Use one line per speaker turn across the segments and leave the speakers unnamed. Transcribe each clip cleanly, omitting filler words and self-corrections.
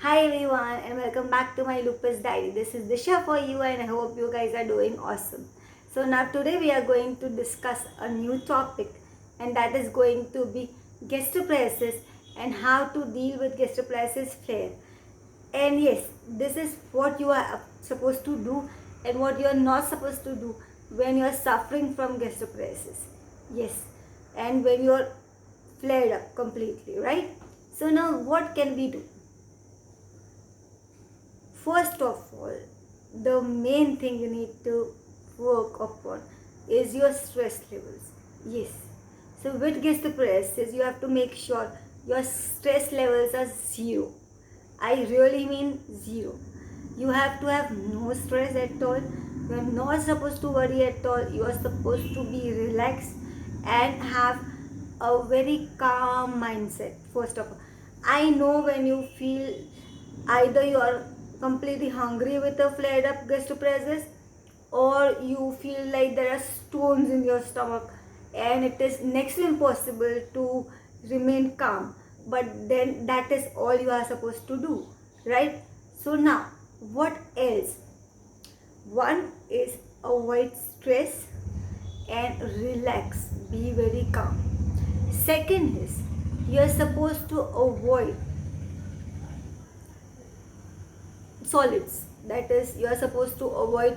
Hi everyone and welcome back to my Lupus Diary. This is Disha for you and I hope you guys are doing awesome. So now today we are going to discuss a new topic and that is going to be gastroparesis and how to deal with gastroparesis flare. And yes, this is what you are supposed to do and what you are not supposed to do when you are suffering from gastroparesis. Yes, and when you are flared up completely, right? So now what can we do? First of all, the main thing you need to work upon is your stress levels. Yes. So with gastroparesis, you have to make sure your stress levels are zero. I really mean zero. You have to have no stress at all. You are not supposed to worry at all. You are supposed to be relaxed and have a very calm mindset. First of all, I know when you feel either you are completely hungry with a flared up gastroparesis or you feel like there are stones in your stomach and it is next to impossible to remain calm, but then that is all you are supposed to do, right? So now what else? One is avoid stress and relax, be very calm. Second is you are supposed to avoid solids, that is you are supposed to avoid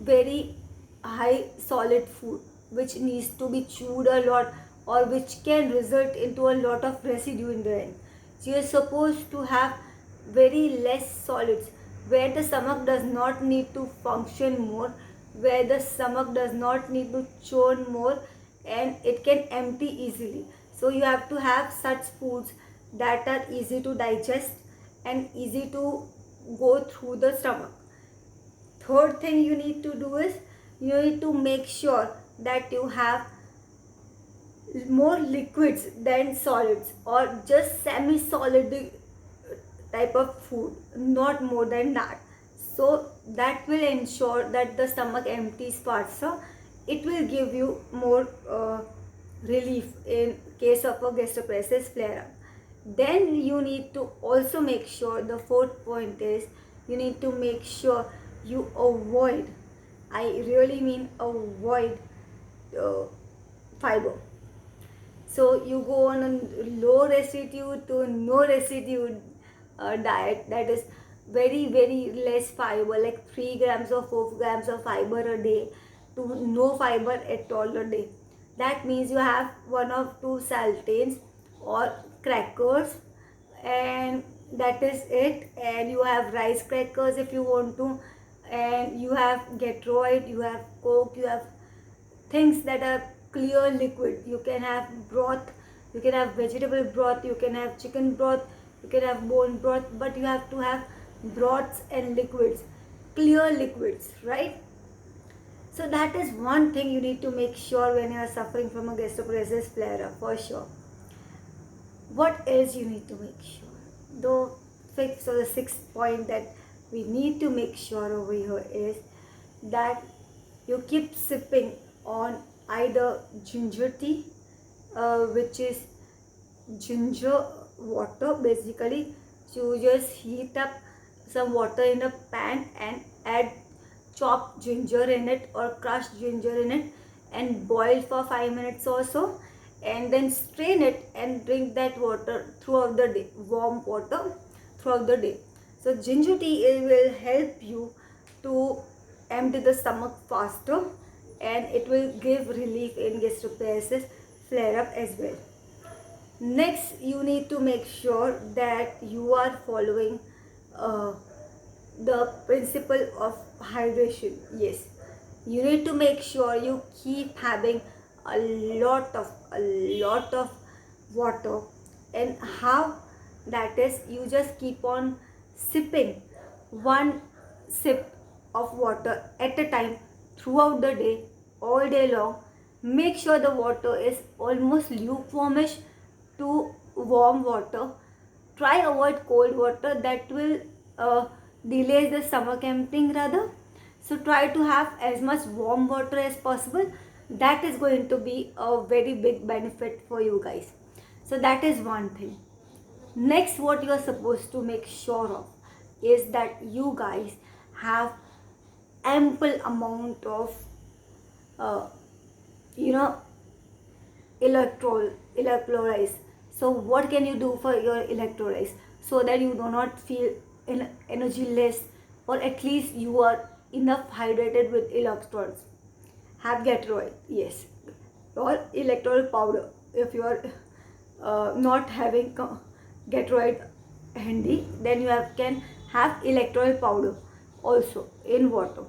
very high solid food which needs to be chewed a lot or which can result into a lot of residue in the end. So you are supposed to have very less solids where the stomach does not need to function more, where the stomach does not need to churn more and it can empty easily. So you have to have such foods that are easy to digest and easy to go through the stomach. Third thing you need to do is you need to make sure that you have more liquids than solids or just semi-solid type of food, not more than that. So that will ensure that the stomach empties faster. It will give you more relief in case of a gastroparesis flare up. Then you need to also make sure, the fourth point is you need to make sure you avoid, I really mean avoid uh, fiber. So you go on a low residue to no residue diet, that is very less fiber, like 3 grams or 4 grams of fiber a day to no fiber at all a day. That means you have one of two saltines or crackers and that is it, and you have rice crackers if you want to, and you have Gatorade, you have Coke, you have things that are clear liquid. You can have broth, you can have vegetable broth, you can have chicken broth, you can have bone broth, but you have to have broths and liquids, clear liquids, right? So that is one thing you need to make sure when you are suffering from a gastroparesis flare up, for sure. What else you need to make sure? The fifth or the sixth point that we need to make sure over here is that you keep sipping on either ginger tea, which is ginger water basically. So you just heat up some water in a pan and add chopped ginger in it or crushed ginger in it and boil for 5 minutes or so, and then strain it and drink that water throughout the day, warm water throughout the day. So ginger tea will help you to empty the stomach faster and it will give relief in gastroparesis flare up as well. Next, you need to make sure that you are following uh, the principle of hydration. Yes, you need to make sure you keep having a lot of water. And how that is, you just keep on sipping one sip of water at a time throughout the day, all day long. Make sure the water is almost lukewarmish to warm water. Try avoid cold water, that will delay the stomach emptying rather. So try to have as much warm water as possible. That is going to be a very big benefit for you guys. So that is one thing. Next, what you are supposed to make sure of is that you guys have ample amount of uh, you know electrolytes. So what can you do for your electrolytes so that you do not feel energy less, or at least you are enough hydrated with electrolytes? Have Gatorade, yes, or electrolyte powder. If you are not having Gatorade handy, then can have electrolyte powder also in water.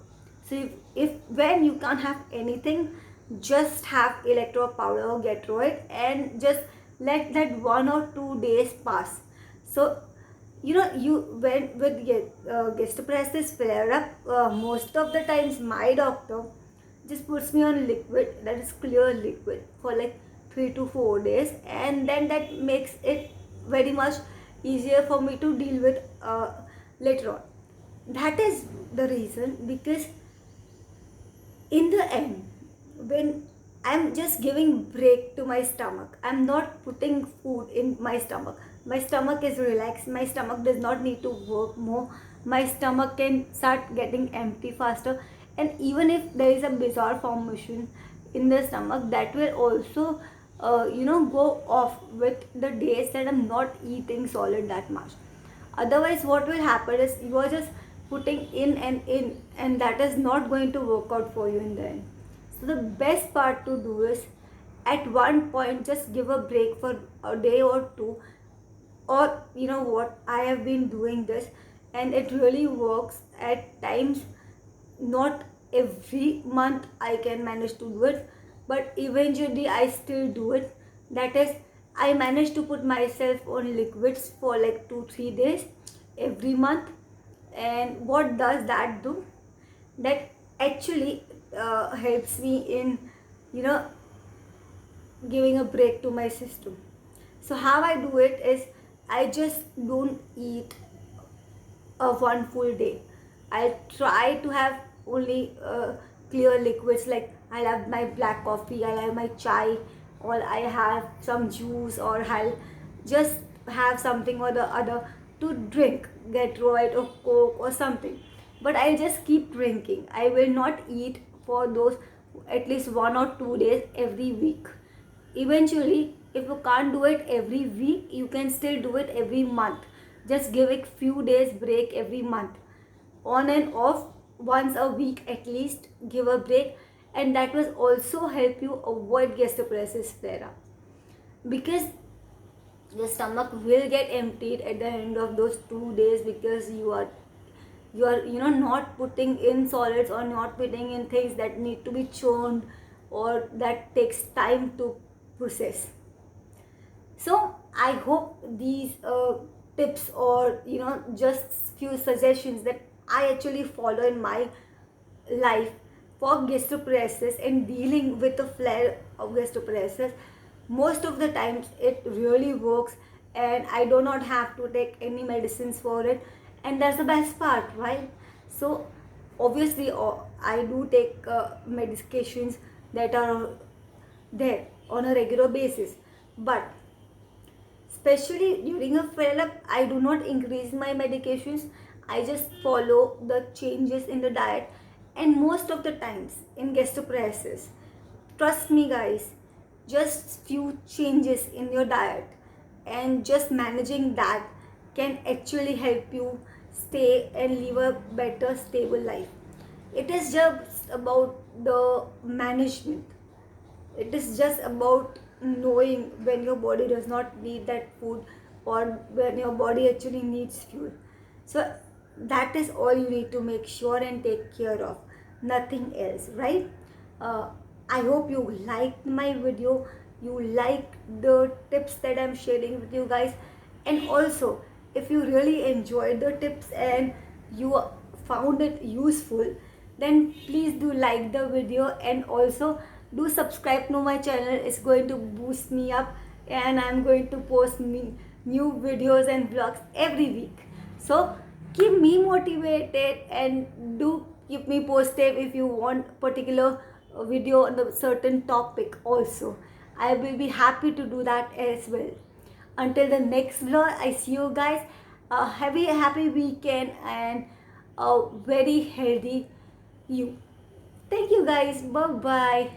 So if when you can't have anything, just have electrolyte powder or Gatorade and just let that 1 or 2 days pass. So you when with gastroparesis flare up, most of the times my doctor just puts me on liquid, that is clear liquid, for like 3 to 4 days, and then that makes it very much easier for me to deal with later on. That is the reason, because in the end, when I'm just giving break to my stomach, I'm not putting food in my stomach. My stomach is relaxed, my stomach does not need to work more, my stomach can start getting empty faster. And even if there is a bizarre formation in the stomach, that will also go off with the days that I'm not eating solid that much. Otherwise what will happen is you are just putting in, and that is not going to work out for you in the end. So the best part to do is, at one point, just give a break for a day or two. Or you know what, I have been doing this and it really works at times. Not every month I can manage to do it, but eventually I still do it. That is, I manage to put myself on liquids for like 2 3 days every month. And what does that do? That actually helps me in you know giving a break to my system. So how I do it is, I just don't eat a one full day. I try to have only clear liquids, like I'll have my black coffee, I'll have my chai, or I have some juice, or I'll just have something or the other to drink, get right or coke or something. But I just keep drinking. I will not eat for those at least 1 or 2 days every week. Eventually, if you can't do it every week, you can still do it every month. Just give it few days break every month, on and off, once a week at least. Give a break, and that will also help you avoid gastroparesis flare up, because your stomach will get emptied at the end of those 2 days, because you are not putting in solids, or not putting in things that need to be churned, or that takes time to process. So I hope these tips, or just few suggestions that I actually follow in my life for gastroparesis and dealing with the flare of gastroparesis, most of the times it really works, and I do not have to take any medicines for it. And that's the best part, right? So obviously I do take medications that are there on a regular basis, but especially during a flare up, I do not increase my medications. I just follow the changes in the diet. And most of the times in gastroparesis, trust me guys, just few changes in your diet and just managing that can actually help you stay and live a better stable life. It is just about the management. It is just about knowing when your body does not need that food, or when your body actually needs fuel. So that is all you need to make sure and take care of, nothing else, right? uh, I hope you liked my video, you like the tips that I'm sharing with you guys. And also, if you really enjoyed the tips and you found it useful, then please do like the video, and also do subscribe to my channel. It's going to boost me up, and I'm going to post new videos and vlogs every week. So keep me motivated, and do keep me posted if you want particular video on a certain topic also. I will be happy to do that as well. Until the next vlog, I see you guys. Happy weekend and a very healthy you. Thank you guys. Bye bye.